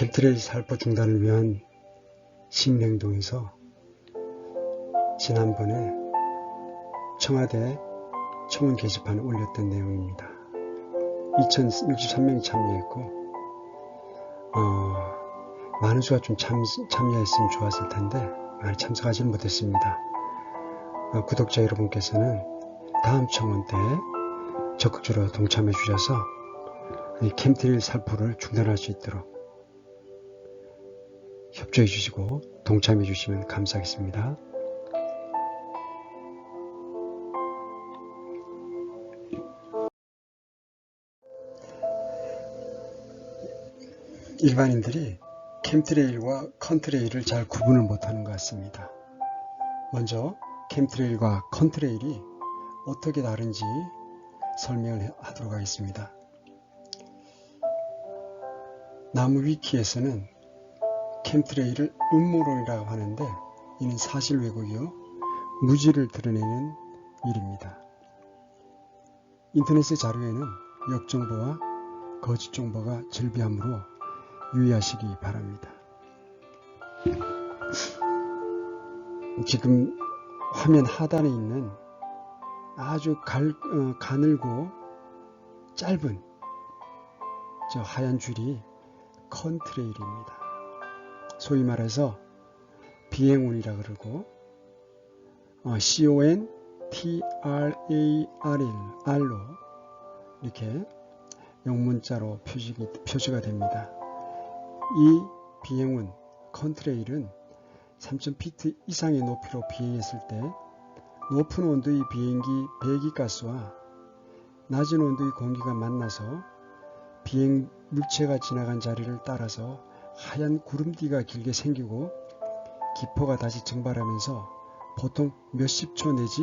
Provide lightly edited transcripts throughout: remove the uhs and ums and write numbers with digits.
킴트레일 살포 중단을 위한 시민행동에서 지난번에 청와대 청원 게시판에 올렸던 내용입니다. 2063명이 참여했고 많은 수가 좀 참여했으면 좋았을 텐데 많이 참석하지 못했습니다. 구독자 여러분께서는 다음 청원 때 적극적으로 동참해 주셔서 킴트레일 살포를 중단할 수 있도록 협조해 주시고 동참해 주시면 감사하겠습니다. 일반인들이 킴트레일과 컨트레일을 잘 구분을 못하는 것 같습니다. 먼저 킴트레일과 컨트레일이 어떻게 다른지 설명을 하도록 하겠습니다. 나무위키에서는 킴트레일을 음모론이라고 하는데 이는 사실 왜곡이요 무지를 드러내는 일입니다. 인터넷의 자료에는 역정보와 거짓 정보가 즐비하므로 유의하시기 바랍니다. 지금 화면 하단에 있는 아주 가늘고 짧은 저 하얀 줄이 컨트레일입니다. 소위 말해서 비행운이라 그러고 CONTRAIL로 이렇게 영문자로 표시가 됩니다. 이 비행운 컨트레일은 3000피트 이상의 높이로 비행했을 때 높은 온도의 비행기 배기가스와 낮은 온도의 공기가 만나서 비행 물체가 지나간 자리를 따라서 하얀 구름띠가 길게 생기고 기포가 다시 증발하면서 보통 몇십 초 내지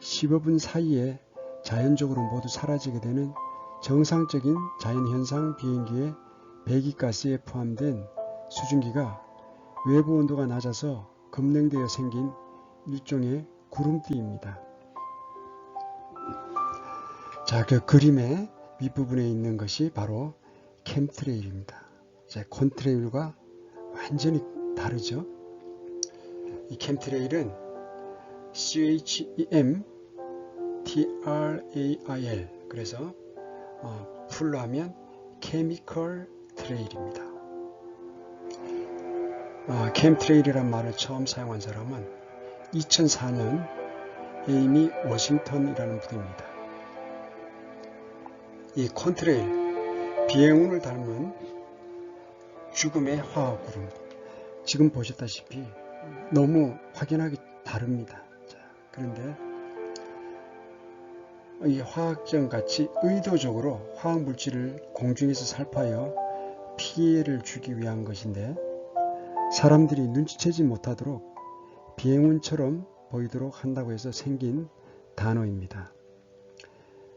15분 사이에 자연적으로 모두 사라지게 되는 정상적인 자연현상 비행기의 배기가스에 포함된 수증기가 외부 온도가 낮아서 급냉되어 생긴 일종의 구름띠입니다. 자, 그 그림의 윗부분에 있는 것이 바로 킴트레일입니다. 컨트레일과 완전히 다르죠. 이 킴트레일은 CHEMTRAIL 그래서 풀로 하면 케미컬 트레일입니다. 킴트레일이란 말을 처음 사용한 사람은 2004년 에이미 워싱턴이라는 분입니다. 이 컨트레일, 비행운을 닮은 죽음의 화학구름, 지금 보셨다시피 너무 확연하게 다릅니다. 자, 그런데 이 화학정 같이 의도적으로 화학물질을 공중에서 살포하여 피해를 주기 위한 것인데 사람들이 눈치채지 못하도록 비행운처럼 보이도록 한다고 해서 생긴 단어입니다.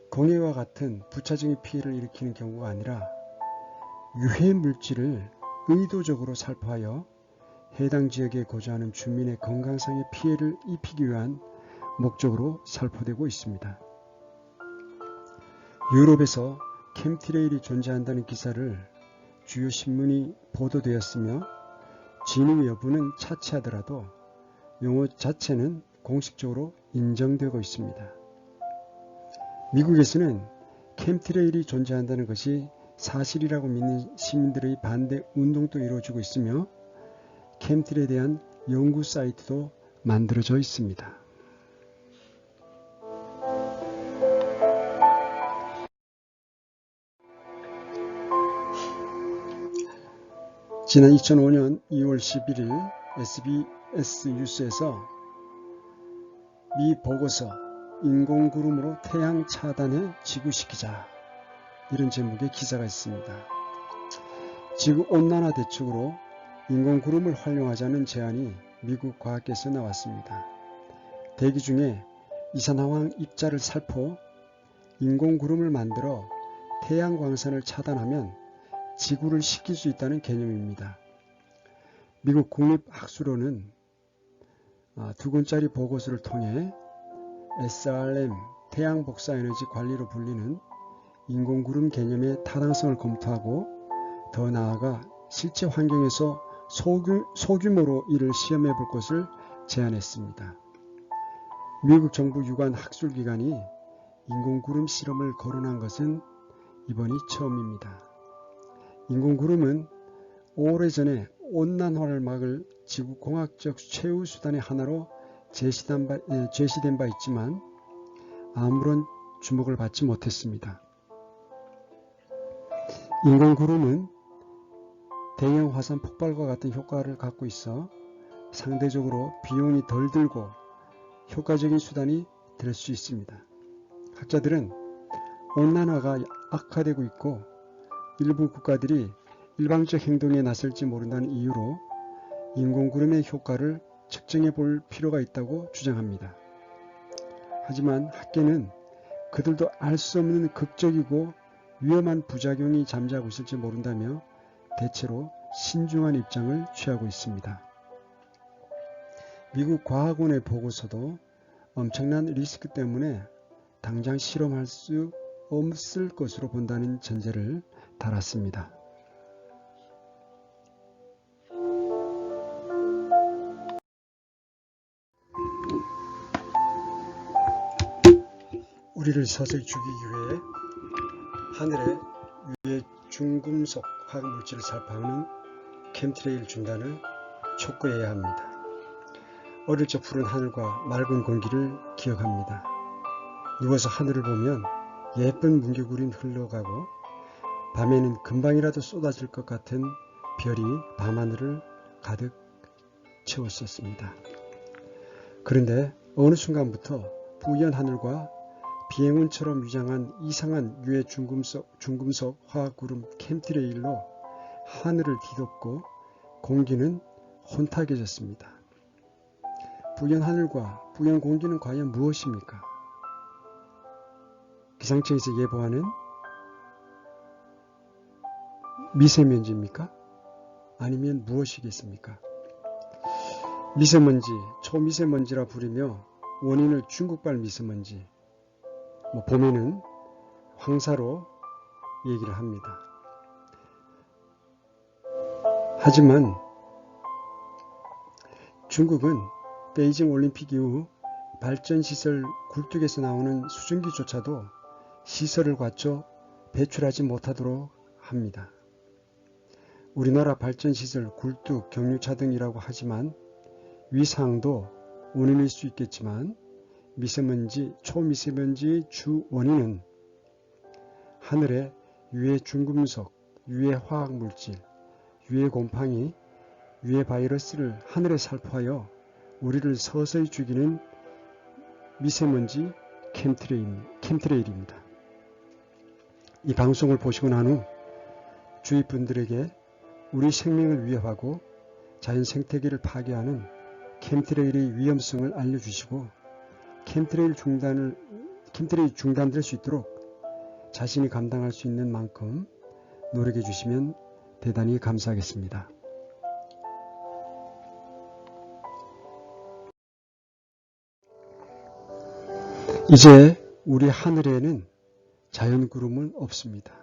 공해와 같은 부차적인 피해를 일으키는 경우가 아니라 유해 물질을 의도적으로 살포하여 해당 지역에 거주하는 주민의 건강상의 피해를 입히기 위한 목적으로 살포되고 있습니다. 유럽에서 킴트레일이 존재한다는 기사를 주요 신문이 보도되었으며 진위 여부는 차치하더라도 용어 자체는 공식적으로 인정되고 있습니다. 미국에서는 킴트레일이 존재한다는 것이 사실이라고 믿는 시민들의 반대 운동도 이루어지고 있으며 킴트레일에 대한 연구 사이트도 만들어져 있습니다. 지난 2005년 2월 11일 SBS 뉴스에서 미 보고서 인공구름으로 태양 차단해 지구시키자 이런 제목의 기사가 있습니다. 지구온난화 대책으로 인공구름을 활용하자는 제안이 미국 과학계에서 나왔습니다. 대기 중에 이산화황 입자를 살포 인공구름을 만들어 태양광선을 차단하면 지구를 식힐 수 있다는 개념입니다. 미국 국립학술원은 2권짜리 보고서를 통해 SRM 태양복사에너지 관리로 불리는 인공구름 개념의 타당성을 검토하고 더 나아가 실제 환경에서 소규모로 이를 시험해 볼 것을 제안했습니다. 미국 정부 유관 학술기관이 인공구름 실험을 거론한 것은 이번이 처음입니다. 인공구름은 오래전에 온난화를 막을 지구공학적 최후 수단의 하나로 제시된 바 있지만 아무런 주목을 받지 못했습니다. 인공구름은 대형 화산 폭발과 같은 효과를 갖고 있어 상대적으로 비용이 덜 들고 효과적인 수단이 될 수 있습니다. 학자들은 온난화가 악화되고 있고 일부 국가들이 일방적 행동에 나설지 모른다는 이유로 인공구름의 효과를 측정해 볼 필요가 있다고 주장합니다. 하지만 학계는 그들도 알 수 없는 극적이고 위험한 부작용이 잠재하고 있을지 모른다며 대체로 신중한 입장을 취하고 있습니다. 미국 과학원의 보고서도 엄청난 리스크 때문에 당장 실험할 수 없을 것으로 본다는 전제를 달았습니다. 우리를 서서히 죽이기 위해 하늘에 위에 중금속 화학물질을 살포하는 켐트레일 중단을 촉구해야 합니다. 어릴 적 푸른 하늘과 맑은 공기를 기억합니다. 누워서 하늘을 보면 예쁜 뭉게구름이 흘러가고 밤에는 금방이라도 쏟아질 것 같은 별이 밤하늘을 가득 채웠었습니다. 그런데 어느 순간부터 뿌연 하늘과 비행운처럼 위장한 이상한 유해 중금속 화학구름 켐트레일로 하늘을 뒤덮고 공기는 혼탁해졌습니다. 뿌연 하늘과 뿌연 공기는 과연 무엇입니까? 기상청에서 예보하는 미세먼지입니까? 아니면 무엇이겠습니까? 미세먼지, 초미세먼지라 부르며 원인을 중국발 미세먼지, 봄에는 황사로 얘기를 합니다. 하지만 중국은 베이징 올림픽 이후 발전시설 굴뚝에서 나오는 수증기조차도 시설을 갖춰 배출하지 못하도록 합니다. 우리나라 발전시설 굴뚝, 경유차 등이라고 하지만 위상도 원인일 수 있겠지만 미세먼지, 초미세먼지의 주 원인은 하늘의 유해 중금속, 유해 화학물질, 유해 곰팡이, 유해 바이러스를 하늘에 살포하여 우리를 서서히 죽이는 미세먼지 켐트레일입니다. 이 방송을 보시고 난 후 주위 분들에게 우리 생명을 위협하고 자연 생태계를 파괴하는 켐트레일의 위험성을 알려주시고 켐트레일 중단될 수 있도록 자신이 감당할 수 있는 만큼 노력해 주시면 대단히 감사하겠습니다. 이제 우리 하늘에는 자연구름은 없습니다.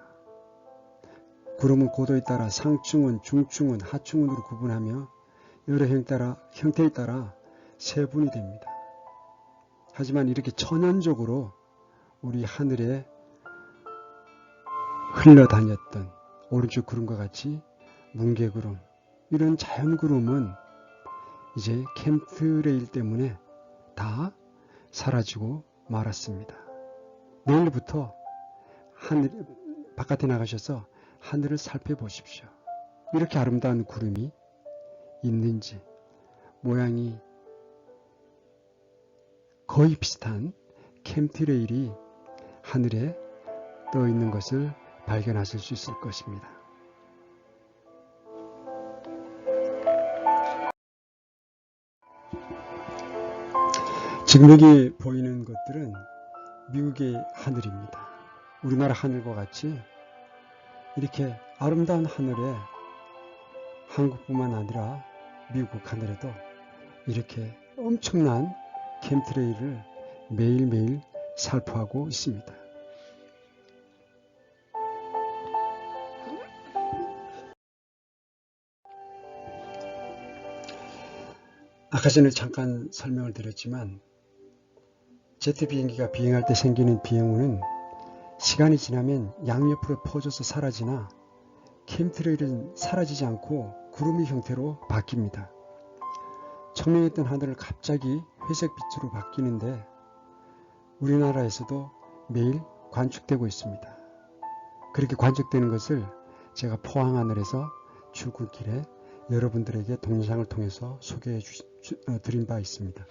구름은 고도에 따라 상층운, 중층운, 하층운으로 구분하며 여러 형태에 따라 세분이 됩니다. 하지만 이렇게 천연적으로 우리 하늘에 흘러다녔던 오른쪽 구름과 같이 뭉게구름, 이런 자연구름은 이제 켐트레일 때문에 다 사라지고 말았습니다. 내일부터 바깥에 나가셔서 하늘을 살펴보십시오. 이렇게 아름다운 구름이 있는지, 모양이 거의 비슷한 켐트레일이 하늘에 떠 있는 것을 발견하실 수 있을 것입니다. 지금 여기 보이는 것들은 미국의 하늘입니다. 우리나라 하늘과 같이 이렇게 아름다운 하늘에 한국뿐만 아니라 미국 하늘에도 이렇게 엄청난 켐트레일을 매일매일 살포하고 있습니다. 아까 전에 잠깐 설명을 드렸지만 제트 비행기가 비행할 때 생기는 비행운은 시간이 지나면 양옆으로 퍼져서 사라지나 캠트레일은 사라지지 않고 구름의 형태로 바뀝니다. 청명했던 하늘을 갑자기 회색빛으로 바뀌는데 우리나라에서도 매일 관측되고 있습니다. 그렇게 관측되는 것을 제가 포항하늘에서 출근길에 여러분들에게 동영상을 통해서 소개해 드린 바 있습니다.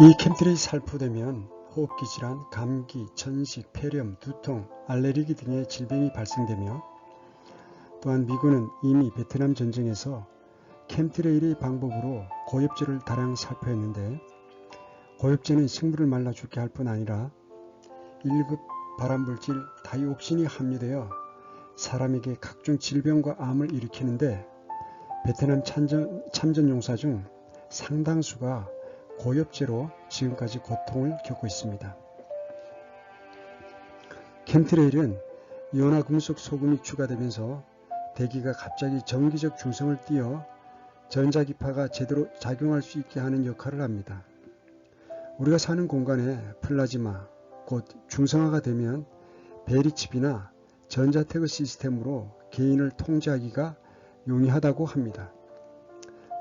이 캠트레일이 살포되면 호흡기 질환, 감기, 천식, 폐렴, 두통, 알레르기 등의 질병이 발생되며 또한 미군은 이미 베트남 전쟁에서 캠트레일의 방법으로 고엽제를 다량 살포했는데 고엽제는 식물을 말라 죽게 할 뿐 아니라 1급 발암물질 다이옥신이 함유되어 사람에게 각종 질병과 암을 일으키는데 베트남 참전 용사 중 상당수가 고엽제로 지금까지 고통을 겪고 있습니다. 캠트레일은 이온화금속 소금이 추가되면서 대기가 갑자기 전기적 중성을 띠어 전자기파가 제대로 작용할 수 있게 하는 역할을 합니다. 우리가 사는 공간에 플라즈마, 곧 중성화가 되면 베리칩이나 전자태그 시스템으로 개인을 통제하기가 용이하다고 합니다.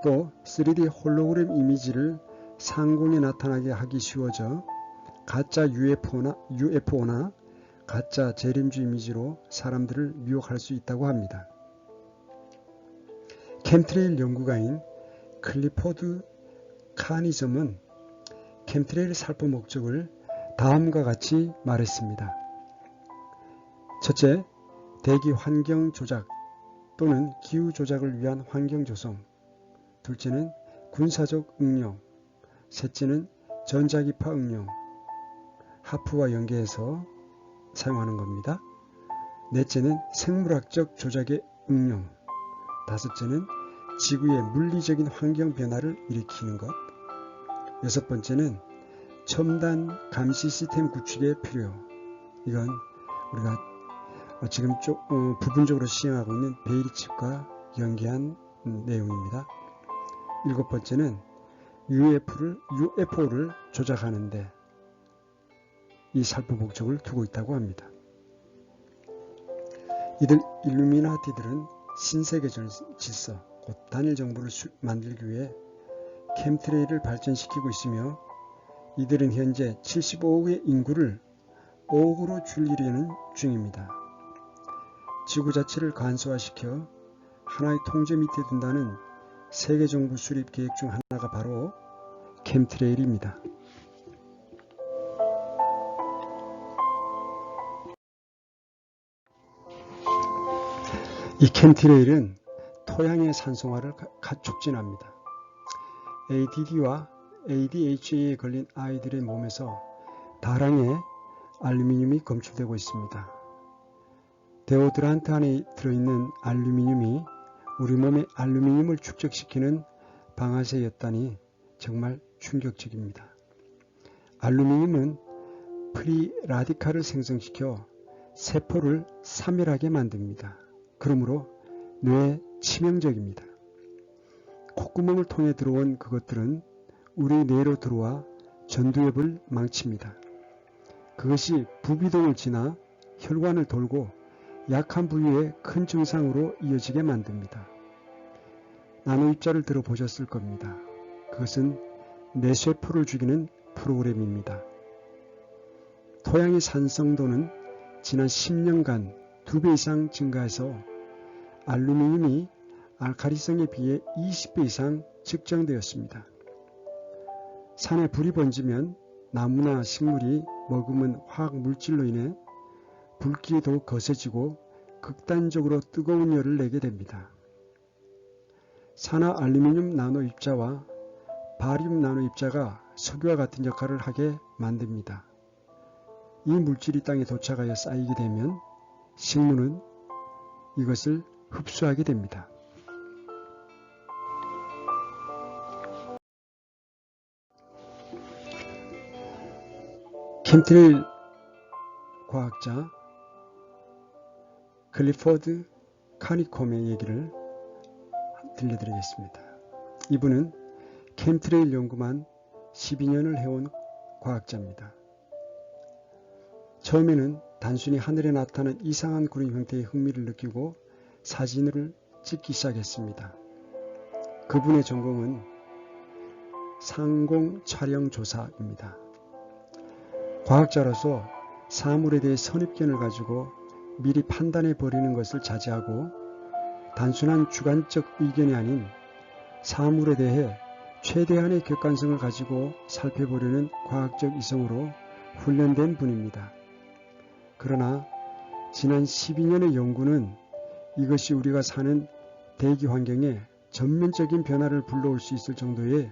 또 3D 홀로그램 이미지를 상공에 나타나게 하기 쉬워져 가짜 UFO나 가짜 재림주 이미지로 사람들을 미혹할 수 있다고 합니다. 캠트레일 연구가인 클리포드 카니즘은 캠트레일 살포 목적을 다음과 같이 말했습니다. 첫째, 대기 환경 조작 또는 기후 조작을 위한 환경 조성. 둘째는 군사적 응용. 셋째는 전자기파 응용. 하프와 연계해서 사용하는 겁니다. 넷째는 생물학적 조작의 응용. 다섯째는 지구의 물리적인 환경 변화를 일으키는 것. 여섯 번째는 첨단 감시 시스템 구축의 필요. 이건 우리가 지금 부분적으로 시행하고 있는 베이리칩과 연계한 내용입니다. 일곱 번째는 UFO를 조작하는데 이 살포 목적을 두고 있다고 합니다. 이들 일루미나티들은 신세계 질서, 곧 단일 정부를 만들기 위해 캠트레일을 발전시키고 있으며 이들은 현재 75억의 인구를 5억으로 줄이려는 중입니다. 지구 자체를 간소화시켜 하나의 통제 밑에 둔다는 세계 정부 수립 계획 중 하나가 바로 캠트레일입니다. 이 캠트레일은 토양의 산성화를 촉진합니다. ADD와 ADHA에 걸린 아이들의 몸에서 다량의 알루미늄이 검출되고 있습니다. 데오드란트 안에 들어있는 알루미늄이 우리 몸에 알루미늄을 축적시키는 방아쇠였다니 정말 충격적입니다. 알루미늄은 프리 라디칼을 생성시켜 세포를 사멸하게 만듭니다. 그러므로 뇌에 치명적입니다. 콧구멍을 통해 들어온 그것들은 우리 뇌로 들어와 전두엽을 망칩니다. 그것이 부비동을 지나 혈관을 돌고 약한 부위에 큰 증상으로 이어지게 만듭니다. 나노입자를 들어보셨을 겁니다. 그것은 뇌세포를 죽이는 프로그램입니다. 토양의 산성도는 지난 10년간 2배 이상 증가해서 알루미늄이 알카리성에 비해 20배 이상 측정되었습니다. 산에 불이 번지면 나무나 식물이 머금은 화학 물질로 인해 불길이 더욱 거세지고 극단적으로 뜨거운 열을 내게 됩니다. 산화 알루미늄 나노 입자와 바리움 나노 입자가 석유와 같은 역할을 하게 만듭니다. 이 물질이 땅에 도착하여 쌓이게 되면 식물은 이것을 흡수하게 됩니다. 캠트레일 과학자 클리포드 카니콤의 얘기를 들려드리겠습니다. 이분은 캠트레일 연구만 12년을 해온 과학자입니다. 처음에는 단순히 하늘에 나타난 이상한 구름 형태의 흥미를 느끼고 사진을 찍기 시작했습니다. 그분의 전공은 상공 촬영 조사입니다. 과학자로서 사물에 대해 선입견을 가지고 미리 판단해 버리는 것을 자제하고 단순한 주관적 의견이 아닌 사물에 대해 최대한의 객관성을 가지고 살펴보려는 과학적 이성으로 훈련된 분입니다. 그러나 지난 12년의 연구는 이것이 우리가 사는 대기 환경에 전면적인 변화를 불러올 수 있을 정도의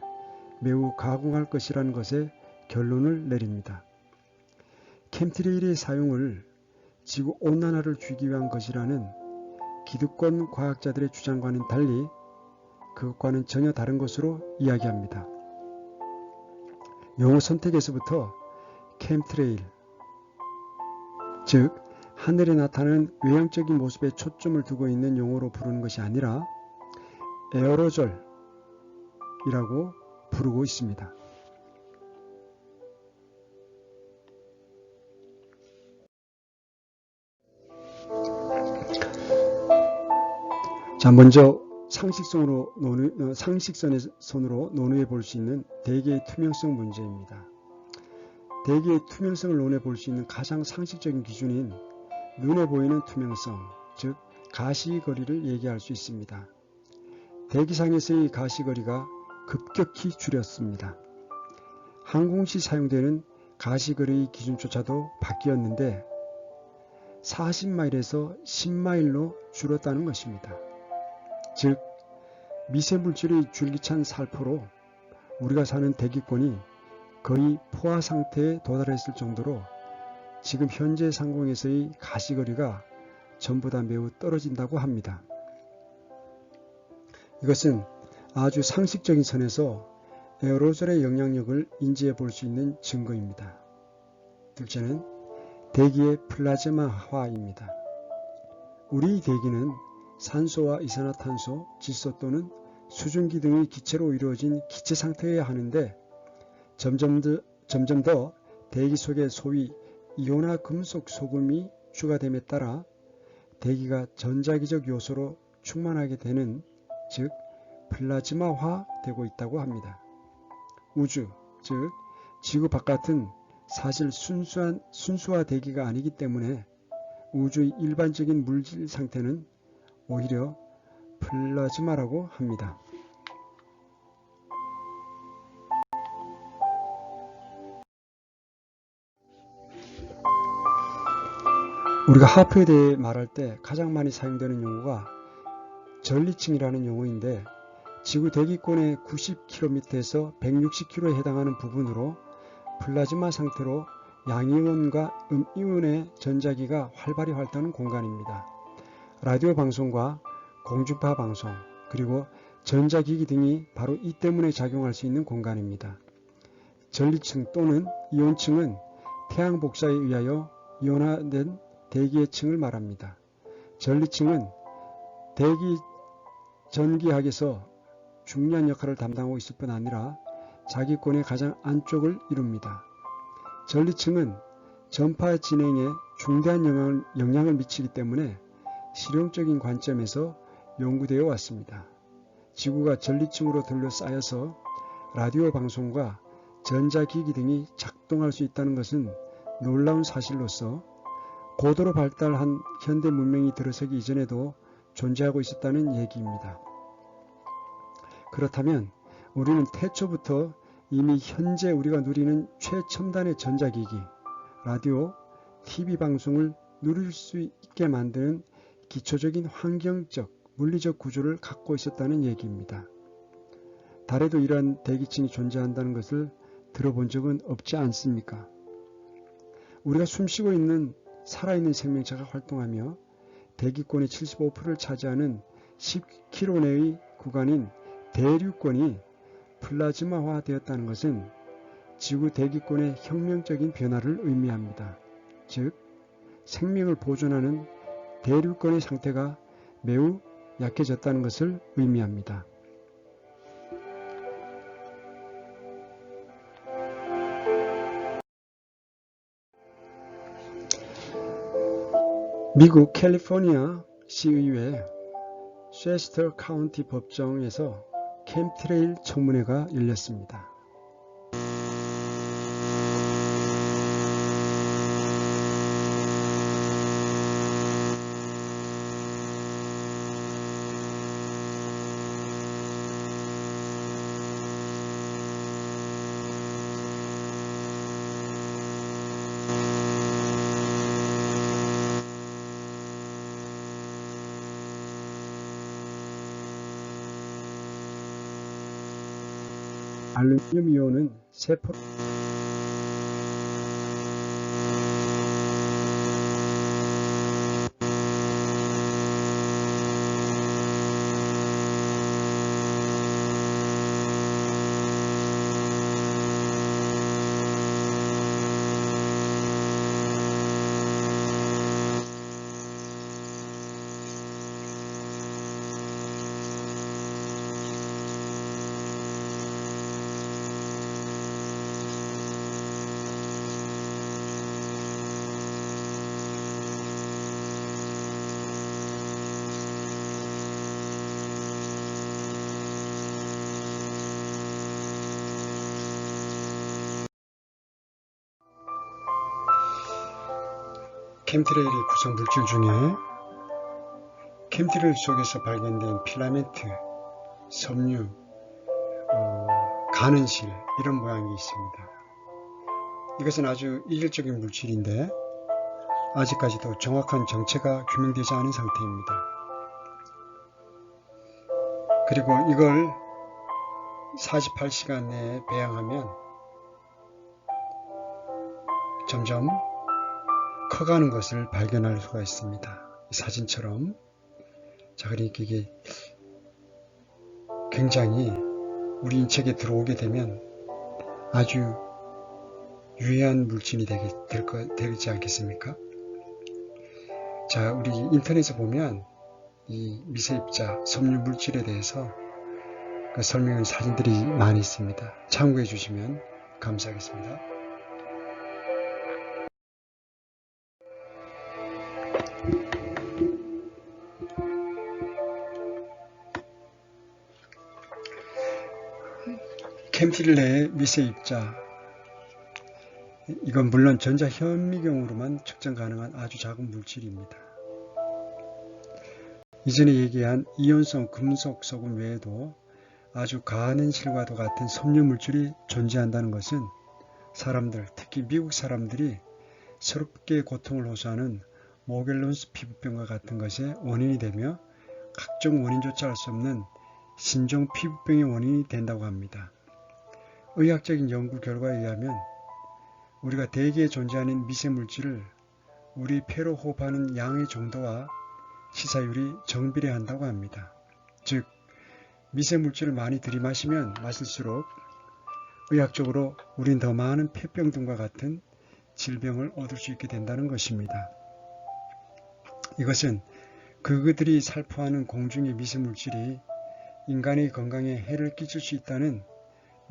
매우 가공할 것이라는 것에 결론을 내립니다. 캠트레일의 사용을 지구 온난화를 줄이기 위한 것이라는 기득권 과학자들의 주장과는 달리 그것과는 전혀 다른 것으로 이야기합니다. 용어 선택에서부터 캠트레일, 즉 하늘에 나타나는 외형적인 모습에 초점을 두고 있는 용어로 부르는 것이 아니라 에어로졸이라고 부르고 있습니다. 자, 먼저 상식선으로 논의해 볼 수 있는 대기의 투명성 문제입니다. 대기의 투명성을 논해 볼 수 있는 가장 상식적인 기준인 눈에 보이는 투명성, 즉 가시거리를 얘기할 수 있습니다. 대기상에서의 가시거리가 급격히 줄였습니다. 항공 시 사용되는 가시거리의 기준조차도 바뀌었는데 40마일에서 10마일로 줄었다는 것입니다. 즉 미세물질의 줄기찬 살포로 우리가 사는 대기권이 거의 포화 상태에 도달했을 정도로 지금 현재 상공에서의 가시거리가 전보다 매우 떨어진다고 합니다. 이것은 아주 상식적인 선에서 에어로졸의 영향력을 인지해 볼 수 있는 증거입니다. 둘째는 대기의 플라즈마화입니다. 우리 대기는 산소와 이산화탄소, 질소 또는 수증기 등의 기체로 이루어진 기체 상태여야 하는데 점점 더 대기 속에 소위 이온화 금속 소금이 추가됨에 따라 대기가 전자기적 요소로 충만하게 되는, 즉 플라즈마화 되고 있다고 합니다. 우주, 즉 지구 바깥은 사실 순수화 대기가 아니기 때문에 우주의 일반적인 물질 상태는 오히려 플라즈마라고 합니다. 우리가 하프에 대해 말할 때 가장 많이 사용되는 용어가 전리층이라는 용어인데 지구 대기권의 90km에서 160km에 해당하는 부분으로 플라즈마 상태로 양이온과 음이온의 전자기가 활발히 활동하는 공간입니다. 라디오 방송과 공중파 방송, 그리고 전자기기 등이 바로 이 때문에 작용할 수 있는 공간입니다. 전리층 또는 이온층은 태양 복사에 의하여 이온화된 대기의 층을 말합니다. 전리층은 대기 전기학에서 중요한 역할을 담당하고 있을 뿐 아니라 자기권의 가장 안쪽을 이룹니다. 전리층은 전파 진행에 중대한 영향을 미치기 때문에 실용적인 관점에서 연구되어 왔습니다. 지구가 전리층으로 둘러싸여서 라디오 방송과 전자기기 등이 작동할 수 있다는 것은 놀라운 사실로서 고도로 발달한 현대 문명이 들어서기 이전에도 존재하고 있었다는 얘기입니다. 그렇다면 우리는 태초부터 이미 현재 우리가 누리는 최첨단의 전자기기, 라디오, TV 방송을 누릴 수 있게 만드는 기초적인 환경적, 물리적 구조를 갖고 있었다는 얘기입니다. 달에도 이러한 대기층이 존재한다는 것을 들어본 적은 없지 않습니까? 우리가 숨쉬고 있는 살아있는 생명체가 활동하며 대기권의 75%를 차지하는 10km 내의 구간인 대류권이 플라즈마화 되었다는 것은 지구 대기권의 혁명적인 변화를 의미합니다. 즉 생명을 보존하는 대류권의 상태가 매우 약해졌다는 것을 의미합니다. 미국 캘리포니아 시의회 쉐스터 카운티 법정에서 캠트레일 청문회가 열렸습니다. 알루미늄 이온은 세포 캠트레일의 구성 물질 중에 캠트레일 속에서 발견된 필라멘트, 섬유, 가는실 이런 모양이 있습니다. 이것은 아주 이질적인 물질인데 아직까지도 정확한 정체가 규명되지 않은 상태입니다. 그리고 이걸 48시간 내에 배양하면 점점 커가는 것을 발견할 수가 있습니다. 이 사진처럼. 자, 그러니까 이게 굉장히 우리 인체에 들어오게 되면 아주 유해한 물질이 되지 않겠습니까? 자, 우리 인터넷에 보면 이 미세입자, 섬유 물질에 대해서 그 설명한 사진들이 많이 있습니다. 참고해 주시면 감사하겠습니다. 캠트레일 내의 미세입자, 이건 물론 전자현미경으로만 측정 가능한 아주 작은 물질입니다. 이전에 얘기한 이온성 금속 소금 외에도 아주 가는실과도 같은 섬유 물질이 존재한다는 것은 사람들, 특히 미국 사람들이 새롭게 고통을 호소하는 모겔론스 피부병과 같은 것의 원인이 되며 각종 원인조차 알 수 없는 신종 피부병의 원인이 된다고 합니다. 의학적인 연구 결과에 의하면 우리가 대기에 존재하는 미세물질을 우리 폐로 호흡하는 양의 정도와 시사율이 정비례한다고 합니다. 즉, 미세물질을 많이 들이마시면 마실수록 의학적으로 우린 더 많은 폐병 등과 같은 질병을 얻을 수 있게 된다는 것입니다. 이것은 그들이 살포하는 공중의 미세물질이 인간의 건강에 해를 끼칠 수 있다는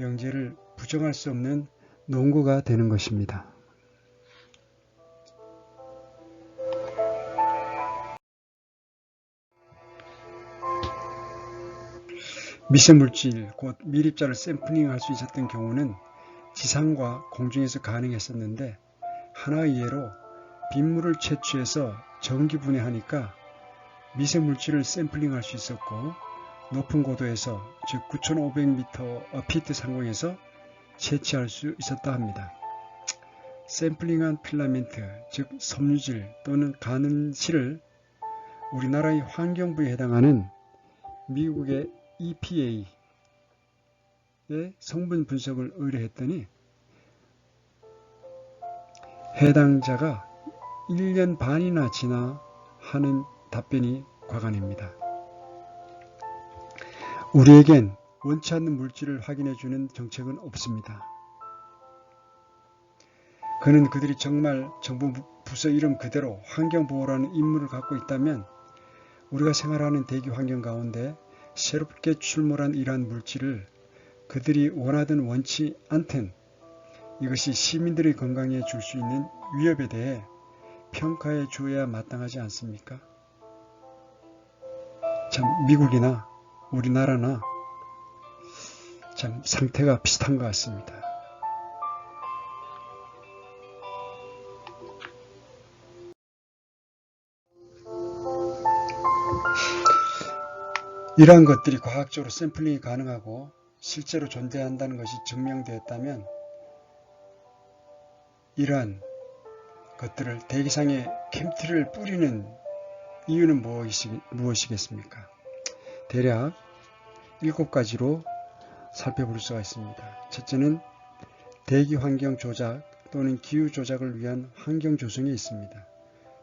명제를 부정할 수 없는 논거가 되는 것입니다. 미세물질, 곧 밀입자를 샘플링할 수 있었던 경우는 지상과 공중에서 가능했었는데 하나의 예로 빗물을 채취해서 전기분해하니까 미세물질을 샘플링할 수 있었고 높은 고도에서 즉 9500피트 상공에서 채취할 수 있었다 합니다. 샘플링한 필라멘트, 즉 섬유질 또는 가는실을 우리나라의 환경부에 해당하는 미국의 EPA의 성분 분석을 의뢰했더니 해당자가 1년 반이나 지나 하는 답변이 과간입니다. 우리에겐 원치 않는 물질을 확인해주는 정책은 없습니다. 그는 그들이 정말 정부 부서 이름 그대로 환경보호라는 임무를 갖고 있다면 우리가 생활하는 대기 환경 가운데 새롭게 출몰한 이러한 물질을 그들이 원하든 원치 않든 이것이 시민들의 건강에 줄 수 있는 위협에 대해 평가해 주어야 마땅하지 않습니까? 참 미국이나 우리나라나 참 상태가 비슷한 것 같습니다. 이러한 것들이 과학적으로 샘플링이 가능하고 실제로 존재한다는 것이 증명되었다면 이러한 것들을 대기상에 캠트리를 뿌리는 이유는 무엇이겠습니까? 대략 7가지로 살펴볼 수가 있습니다. 첫째는 대기 환경 조작 또는 기후 조작을 위한 환경 조성에 있습니다.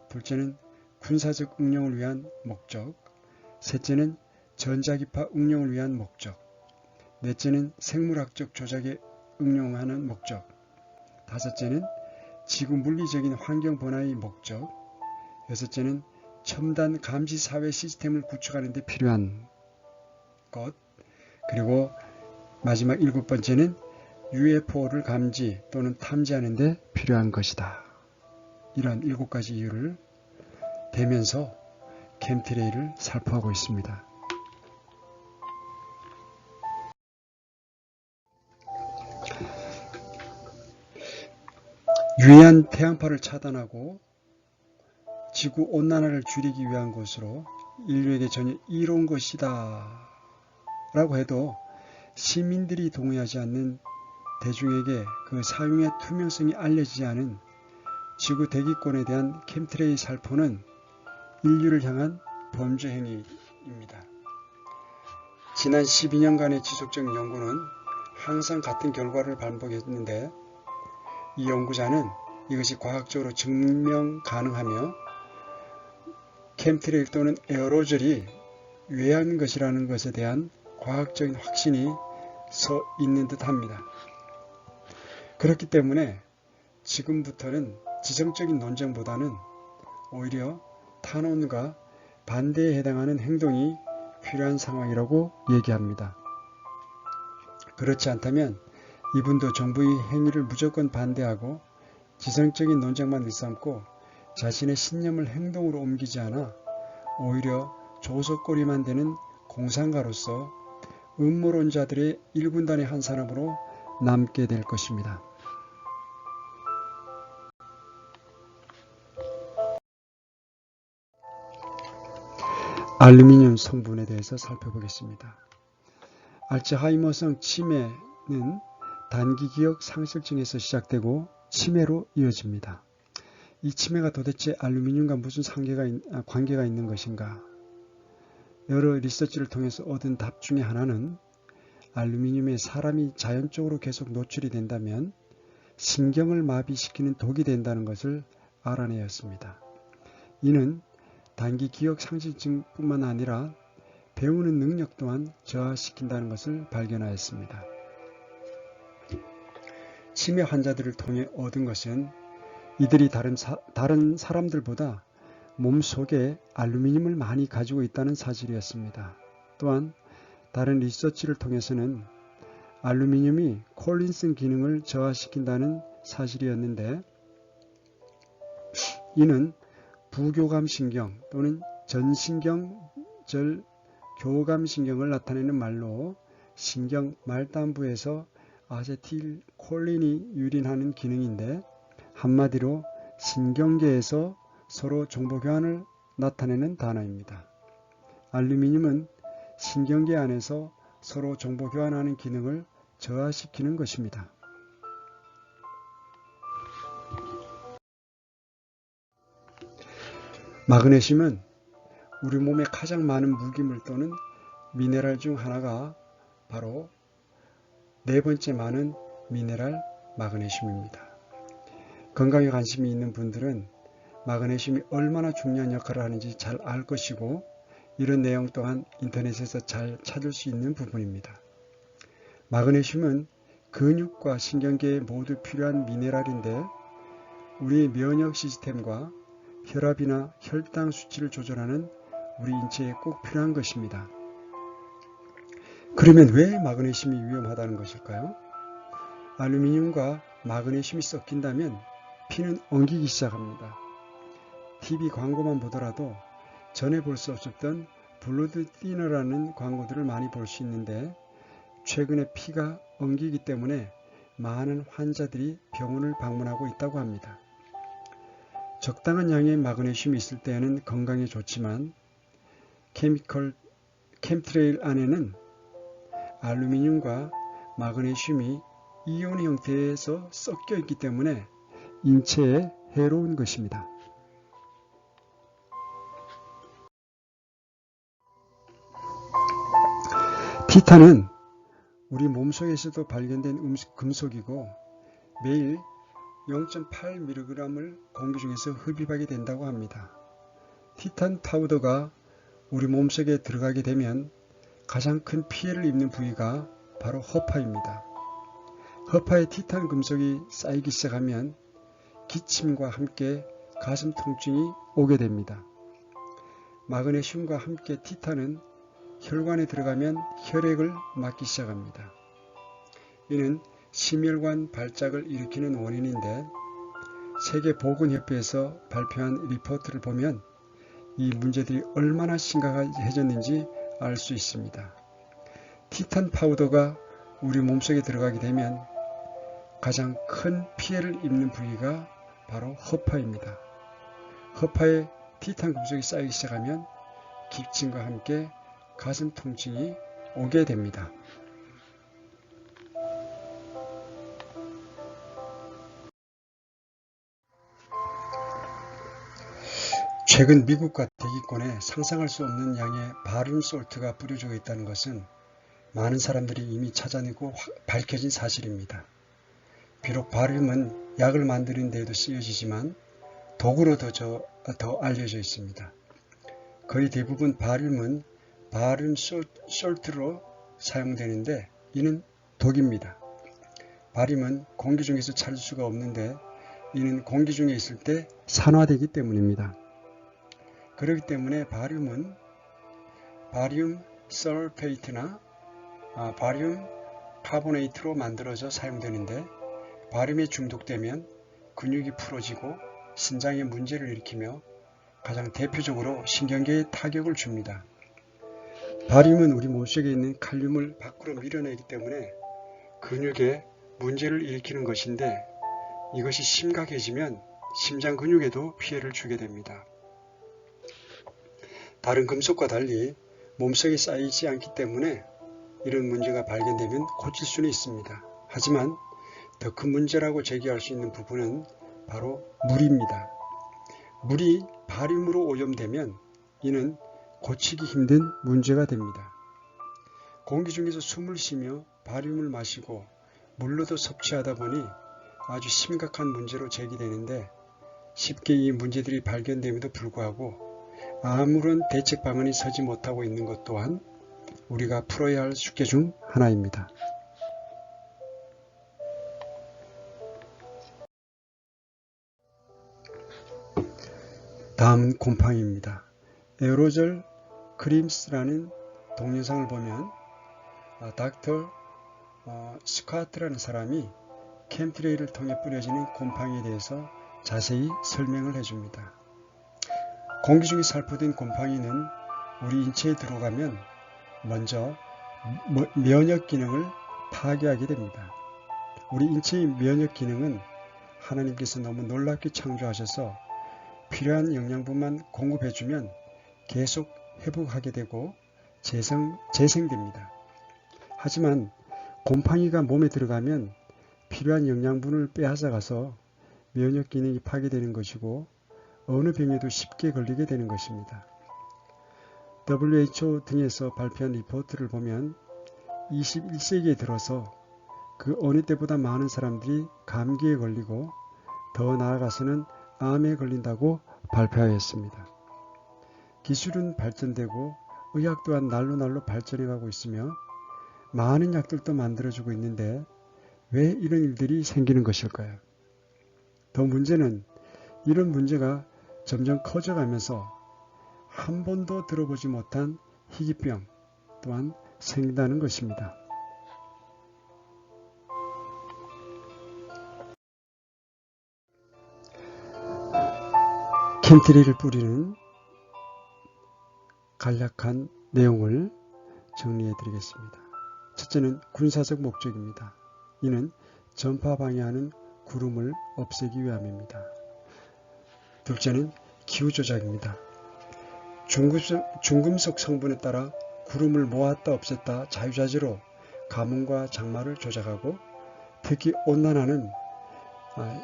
둘째는 군사적 응용을 위한 목적, 셋째는 전자기파 응용을 위한 목적, 넷째는 생물학적 조작에 응용하는 목적, 다섯째는 지구 물리적인 환경 변화의 목적, 여섯째는 첨단 감시 사회 시스템을 구축하는 데 필요한 것, 그리고 마지막 7번째는 UFO를 감지 또는 탐지하는 데 필요한 것이다. 이러한 7가지 이유를 대면서 캠트레이를 살포하고 있습니다. 유해한 태양파를 차단하고 지구온난화를 줄이기 위한 것으로 인류에게 전혀 이로운 것이다 라고 해도 시민들이 동의하지 않는 대중에게 그 사용의 투명성이 알려지지 않은 지구 대기권에 대한 캠트레이 살포는 인류를 향한 범죄 행위입니다. 지난 12년간의 지속적 연구는 항상 같은 결과를 반복했는데 이 연구자는 이것이 과학적으로 증명 가능하며 캠트레일 또는 에어로졸이 유해한 것이라는 것에 대한 과학적인 확신이 서 있는 듯 합니다. 그렇기 때문에 지금부터는 지정적인 논쟁보다는 오히려 탄원과 반대에 해당하는 행동이 필요한 상황이라고 얘기합니다. 그렇지 않다면 이분도 정부의 행위를 무조건 반대하고 지성적인 논쟁만 일삼고 자신의 신념을 행동으로 옮기지 않아 오히려 조석거리만 되는 공상가로서 음모론자들의 일군단의 한 사람으로 남게 될 것입니다. 알루미늄 성분에 대해서 살펴보겠습니다. 알츠하이머성 치매는 단기 기억 상실증에서 시작되고 치매로 이어집니다. 이 치매가 도대체 알루미늄과 무슨 관계가 있는 것인가? 여러 리서치를 통해서 얻은 답 중에 하나는 알루미늄에 사람이 자연적으로 계속 노출이 된다면 신경을 마비시키는 독이 된다는 것을 알아내었습니다. 이는 단기 기억 상실증뿐만 아니라 배우는 능력 또한 저하시킨다는 것을 발견하였습니다. 치매 환자들을 통해 얻은 것은 이들이 다른 사람들보다 몸속에 알루미늄을 많이 가지고 있다는 사실이었습니다. 또한 다른 리서치를 통해서는 알루미늄이 콜린슨 기능을 저하시킨다는 사실이었는데 이는 부교감신경 또는 전신경절 교감신경을 나타내는 말로 신경 말단부에서 아세틸콜린이 유린하는 기능인데 한마디로 신경계에서 서로 정보교환을 나타내는 단어입니다. 알루미늄은 신경계 안에서 서로 정보교환하는 기능을 저하시키는 것입니다. 마그네슘은 우리 몸에 가장 많은 무기물 또는 미네랄 중 하나가 바로 4번째 많은 미네랄 마그네슘입니다. 건강에 관심이 있는 분들은 마그네슘이 얼마나 중요한 역할을 하는지 잘 알 것이고 이런 내용 또한 인터넷에서 잘 찾을 수 있는 부분입니다. 마그네슘은 근육과 신경계에 모두 필요한 미네랄인데 우리의 면역 시스템과 혈압이나 혈당 수치를 조절하는 우리 인체에 꼭 필요한 것입니다. 그러면 왜 마그네슘이 위험하다는 것일까요? 알루미늄과 마그네슘이 섞인다면 피는 엉키기 시작합니다. TV 광고만 보더라도 전에 볼 수 없었던 블러드 티너라는 광고들을 많이 볼 수 있는데 최근에 피가 엉키기 때문에 많은 환자들이 병원을 방문하고 있다고 합니다. 적당한 양의 마그네슘이 있을 때에는 건강에 좋지만 캠트레일 안에는 알루미늄과 마그네슘이 이온 형태에서 섞여 있기 때문에 인체에 해로운 것입니다. 티탄은 우리 몸속에서도 발견된 금속이고 매일 0.8mg을 공기 중에서 흡입하게 된다고 합니다. 티탄 파우더가 우리 몸속에 들어가게 되면 가장 큰 피해를 입는 부위가 바로 허파입니다. 허파에 티탄 금속이 쌓이기 시작하면 기침과 함께 가슴 통증이 오게 됩니다. 마그네슘과 함께 티탄은 혈관에 들어가면 혈액을 막기 시작합니다. 이는 심혈관 발작을 일으키는 원인인데 세계보건협회에서 발표한 리포트를 보면 이 문제들이 얼마나 심각해졌는지 알 수 있습니다. 티탄 파우더가 우리 몸속에 들어가게 되면 가장 큰 피해를 입는 부위가 바로 허파입니다. 허파에 티탄 금속이 쌓이기 시작하면 기침과 함께 가슴 통증이 오게 됩니다. 최근 미국과 대기권에 상상할 수 없는 양의 바륨 솔트가 뿌려지고 있다는 것은 많은 사람들이 이미 찾아내고 밝혀진 사실입니다. 비록 바륨은 약을 만드는 데에도 쓰여지지만 독으로 더 알려져 있습니다. 거의 대부분 바륨은 바륨 솔트로 사용되는데 이는 독입니다. 바륨은 공기 중에서 찾을 수가 없는데 이는 공기 중에 있을 때 산화되기 때문입니다. 그렇기 때문에 바륨은 바륨 설페이트나 바륨 카보네이트로 만들어져 사용되는데 바륨에 중독되면 근육이 풀어지고 신장에 문제를 일으키며 가장 대표적으로 신경계에 타격을 줍니다. 바륨은 우리 몸속에 있는 칼륨을 밖으로 밀어내기 때문에 근육에 문제를 일으키는 것인데 이것이 심각해지면 심장 근육에도 피해를 주게 됩니다. 다른 금속과 달리 몸속에 쌓이지 않기 때문에 이런 문제가 발견되면 고칠 수는 있습니다. 하지만 더 큰 문제라고 제기할 수 있는 부분은 바로 물입니다. 물이 바륨으로 오염되면 이는 고치기 힘든 문제가 됩니다. 공기 중에서 숨을 쉬며 바륨을 마시고 물로도 섭취하다 보니 아주 심각한 문제로 제기되는데 쉽게 이 문제들이 발견됨에도 불구하고 아무런 대책 방안이 서지 못하고 있는 것 또한 우리가 풀어야 할 숙제 중 하나입니다. 다음 곰팡이입니다. 에어로졸 크림스라는 동영상을 보면 닥터 스카트라는 사람이 캠트레일을 통해 뿌려지는 곰팡이에 대해서 자세히 설명을 해줍니다. 공기 중에 살포된 곰팡이는 우리 인체에 들어가면 먼저 면역 기능을 파괴하게 됩니다. 우리 인체의 면역 기능은 하나님께서 너무 놀랍게 창조하셔서 필요한 영양분만 공급해주면 계속 회복하게 되고 재생됩니다. 하지만 곰팡이가 몸에 들어가면 필요한 영양분을 빼앗아가서 면역 기능이 파괴되는 것이고 어느 병에도 쉽게 걸리게 되는 것입니다. WHO 등에서 발표한 리포트를 보면 21세기에 들어서 그 어느 때보다 많은 사람들이 감기에 걸리고 더 나아가서는 암에 걸린다고 발표하였습니다. 기술은 발전되고 의학 또한 날로 발전해가고 있으며 많은 약들도 만들어지고 있는데 왜 이런 일들이 생기는 것일까요? 더 문제는 이런 문제가 점점 커져가면서 한 번도 들어보지 못한 희귀병 또한 생긴다는 것입니다. 캠트레일을 뿌리는 간략한 내용을 정리해 드리겠습니다. 첫째는 군사적 목적입니다. 이는 전파 방해하는 구름을 없애기 위함입니다. 둘째는 기후 조작입니다. 중금속 성분에 따라 구름을 모았다 없앴다 자유자재로 가뭄과 장마를 조작하고, 특히 온난화는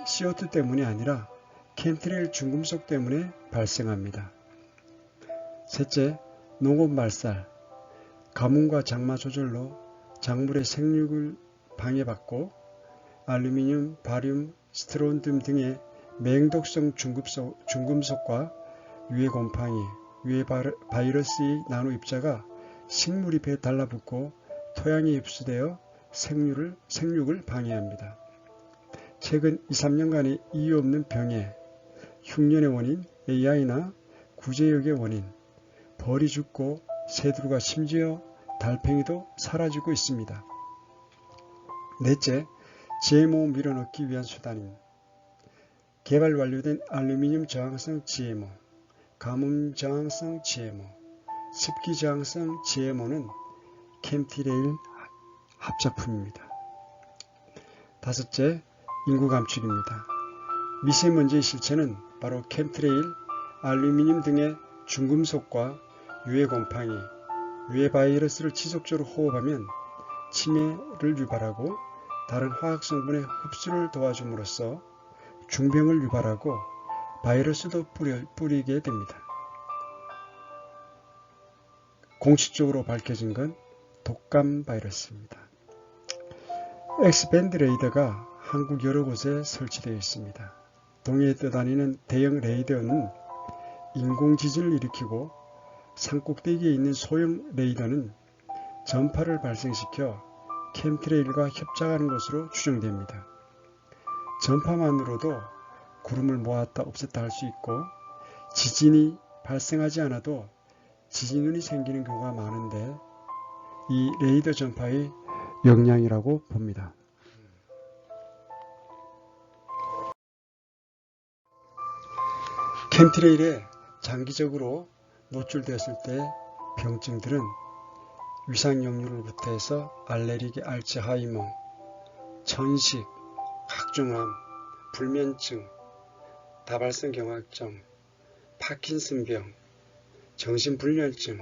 CO2 때문이 아니라 캠트레일 중금속 때문에 발생합니다. 셋째, 농업 말살. 가뭄과 장마 조절로 작물의 생육을 방해받고 알루미늄, 바륨, 스트론튬 등의 맹독성 중금속과 유해 곰팡이, 유해 바이러스의 나노 입자가 식물 잎에 달라붙고 토양에 흡수되어 생육을 방해합니다. 최근 2~3년간의 이유 없는 병에 흉년의 원인, AI나 구제역의 원인, 벌이 죽고 새들과 심지어 달팽이도 사라지고 있습니다. 넷째, GMO 밀어넣기 위한 수단인 개발 완료된 알루미늄 저항성 GMO, 가뭄 저항성 GMO, 습기 저항성 GMO는 캠트레일 합작품입니다. 다섯째, 인구 감축입니다. 미세먼지의 실체는 바로 캠트레일, 알루미늄 등의 중금속과 유해 곰팡이, 유해 바이러스를 지속적으로 호흡하면 치매를 유발하고 다른 화학성분의 흡수를 도와줌으로써 중병을 유발하고 바이러스도 뿌리게 됩니다. 공식적으로 밝혀진 건 독감 바이러스입니다. X밴드 레이더가 한국 여러 곳에 설치되어 있습니다. 동해에 떠다니는 대형 레이더는 인공지진을 일으키고 산꼭대기에 있는 소형 레이더는 전파를 발생시켜 캠트레일과 협작하는 것으로 추정됩니다. 전파만으로도 구름을 모았다 없앴다 할 수 있고, 지진이 발생하지 않아도 지진운이 생기는 경우가 많은데 이 레이더 전파의 역량이라고 봅니다. 캠트레일에 장기적으로 노출되었을 때 병증들은 위상역류로부터 해서 알레르기, 알츠하이머, 천식, 각종암, 불면증, 다발성 경화증, 파킨슨병, 정신불면증,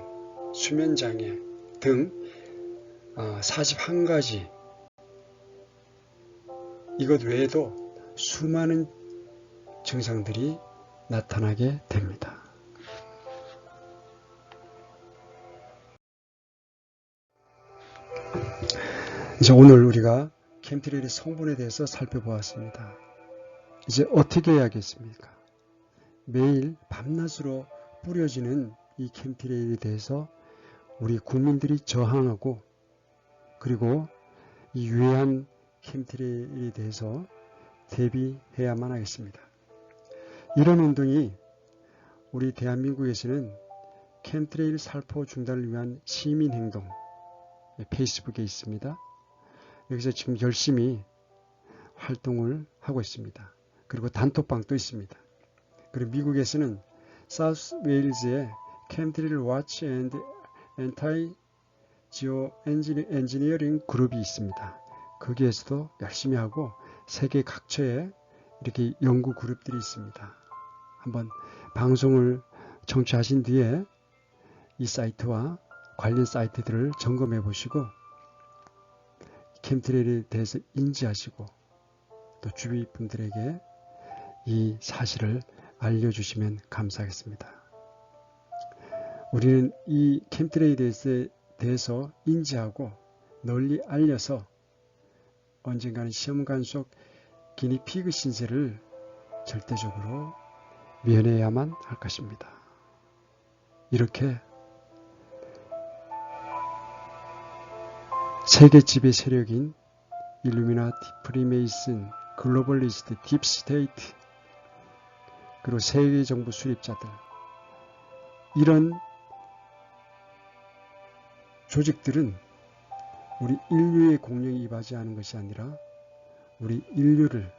수면장애 등 41가지, 이것 외에도 수많은 증상들이 나타나게 됩니다. 이제 오늘 우리가 캠트레일의 성분에 대해서 살펴보았습니다. 이제 어떻게 해야겠습니까? 매일 밤낮으로 뿌려지는 이 캠트레일에 대해서 우리 국민들이 저항하고, 그리고 이 유해한 캠트레일에 대해서 대비해야만 하겠습니다. 이런 운동이 우리 대한민국에서는 캠트레일 살포 중단을 위한 시민행동 페이스북에 있습니다. 여기서 지금 열심히 활동을 하고 있습니다. 그리고 단톡방도 있습니다. 그리고 미국에서는 사우스 웨일즈의 캠트레일 와치 앤드 엔타이 지오 엔지니어링 그룹이 있습니다. 거기에서도 열심히 하고 세계 각처에 이렇게 연구 그룹들이 있습니다. 한번 방송을 청취하신 뒤에 이 사이트와 관련 사이트들을 점검해 보시고 캠트레일에 대해서 인지하시고 또 주위 분들에게 이 사실을 알려주시면 감사하겠습니다. 우리는 이 캠트레일에 대해서 인지하고 널리 알려서 언젠가는 시험관 속 기니피그 신세를 절대적으로 면해야만 할 것입니다. 이렇게 세계 지배 세력인 일루미나티, 프리메이슨, 글로벌리스트, 딥스테이트, 그리고 세계 정부 수립자들, 이런 조직들은 우리 인류의 공력이 임하지 않은 것이 아니라 우리 인류를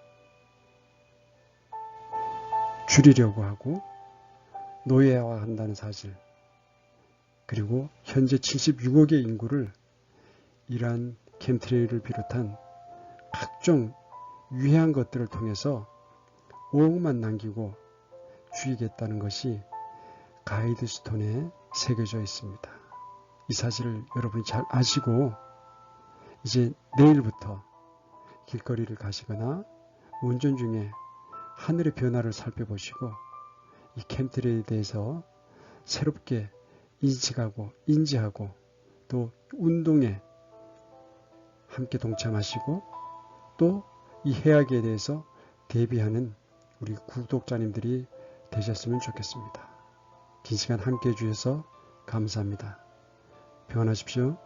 줄이려고 하고 노예화한다는 사실, 그리고 현재 76억의 인구를 이러한 켐트레일을 비롯한 각종 유해한 것들을 통해서 5억만 남기고 죽이겠다는 것이 가이드스톤에 새겨져 있습니다. 이 사실을 여러분이 잘 아시고 이제 내일부터 길거리를 가시거나 운전 중에 하늘의 변화를 살펴보시고 이 켐트레일에 대해서 새롭게 인지하고 또 운동에 함께 동참하시고 또 이 해악에 대해서 대비하는 우리 구독자님들이 되셨으면 좋겠습니다. 긴 시간 함께 해주셔서 감사합니다. 평안하십시오.